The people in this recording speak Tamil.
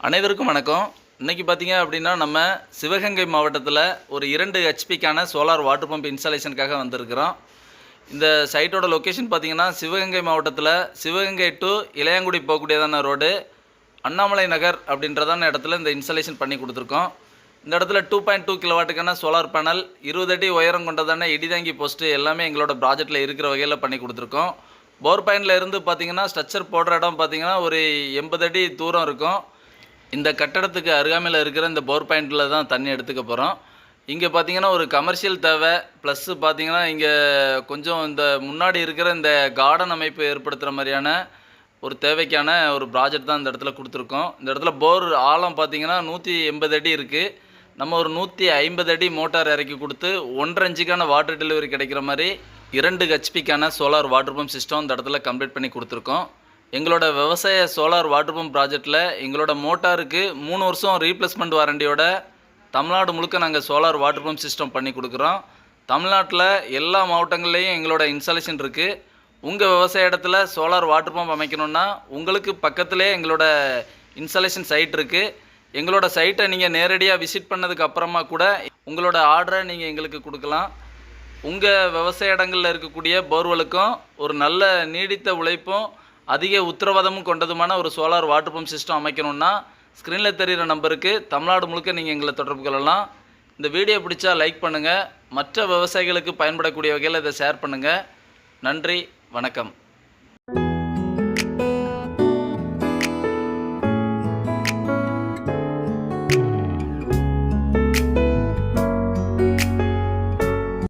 அனைவருக்கும் வணக்கம். இன்றைக்கி பார்த்தீங்க அப்படின்னா நம்ம சிவகங்கை மாவட்டத்தில் ஒரு 2 ஹெச்பிக்கான சோலார் வாட்டர் பம்ப் இன்ஸ்டாலேஷனுக்காக வந்திருக்கிறோம். இந்த சைட்டோட லொக்கேஷன் பார்த்தீங்கன்னா சிவகங்கை மாவட்டத்தில் சிவகங்கை டு இளையாங்குடி போகக்கூடியதான ரோடு அண்ணாமலை நகர் அப்படின்றதான இடத்துல இந்த இன்ஸ்டாலேஷன் பண்ணி கொடுத்துருக்கோம். இந்த இடத்துல 2.2 கிலோவாட்டுக்கான சோலார் பேனல் 20 அடி உயரம் கொண்டதான இடிதாங்கி போஸ்ட்டு எல்லாமே எங்களோட ப்ராஜெக்டில் இருக்கிற வகையில் பண்ணி கொடுத்துருக்கோம். போர் பாயிண்டில் இருந்து பார்த்தீங்கன்னா ஸ்ட்ரக்சர் போடுற இடம் பார்த்தீங்கன்னா ஒரு 80 அடி தூரம் இருக்கும். இந்த கட்டடத்துக்கு அருகாமையில் இருக்கிற இந்த போர் பாயிண்டில் தான் தண்ணி எடுத்துக்க போகிறோம். இங்கே பார்த்தீங்கன்னா ஒரு கமர்ஷியல் தேவை ப்ளஸ்ஸு பார்த்தீங்கன்னா இங்கே கொஞ்சம் இந்த முன்னாடி இருக்கிற இந்த கார்டன் அமைப்பு ஏற்படுத்துகிற மாதிரியான ஒரு தேவைக்கான ஒரு ப்ராஜெக்ட் தான் இந்த இடத்துல கொடுத்துருக்கோம். இந்த இடத்துல போர் ஆழம் பார்த்தீங்கன்னா 180 அடி இருக்குது. நம்ம ஒரு 150 அடி மோட்டார் இறக்கி கொடுத்து 1.5 இன்ச்சுக்கான வாட்டர் டெலிவரி கிடைக்கிற மாதிரி 2 ஹெச்பிக்கான சோலார் வாட்டர் பம்ப் சிஸ்டம் இந்த இடத்துல கம்ப்ளீட் பண்ணி கொடுத்துருக்கோம். எங்களோட விவசாய சோலார் வாட்டர் பம்ப் ப்ராஜெக்டில் எங்களோட மோட்டாருக்கு 3 வருஷம் ரீப்ளேஸ்மெண்ட் வாரண்டியோட தமிழ்நாடு முழுக்க நாங்கள் சோலார் வாட்டர் பம்ப் சிஸ்டம் பண்ணி கொடுக்குறோம். தமிழ்நாட்டில் எல்லா மாவட்டங்கள்லேயும் எங்களோட இன்ஸ்டாலேஷன் இருக்குது. உங்கள் விவசாய இடத்துல சோலார் வாட்டர் பம்ப் அமைக்கணுன்னா உங்களுக்கு பக்கத்துலேயே எங்களோட இன்ஸ்டாலேஷன் சைட் இருக்குது. எங்களோட சைட்டை நீங்கள் நேரடியாக விசிட் பண்ணதுக்கு அப்புறமா கூட உங்களோட ஆர்டரை நீங்கள் எங்களுக்கு கொடுக்கலாம். உங்கள் விவசாய இடங்களில் இருக்கக்கூடிய போர்வெலுக்கும் ஒரு நல்ல நீடித்த உழைப்பும் அதிக உத்தரவாதமும் கொண்டதுமான ஒரு சோலார் வாட்டர் பம்ப் சிஸ்டம் அமைக்கணுன்னா ஸ்க்ரீனில் தெரிகிற நம்பருக்கு தமிழ்நாடு முழுக்க நீங்கள் எங்களை தொடர்பு கொள்ளலாம். இந்த வீடியோ பிடிச்சா லைக் பண்ணுங்கள். மற்ற விவசாயிகளுக்கு பயன்படக்கூடிய வகையில் இதை ஷேர் பண்ணுங்கள். நன்றி, வணக்கம்.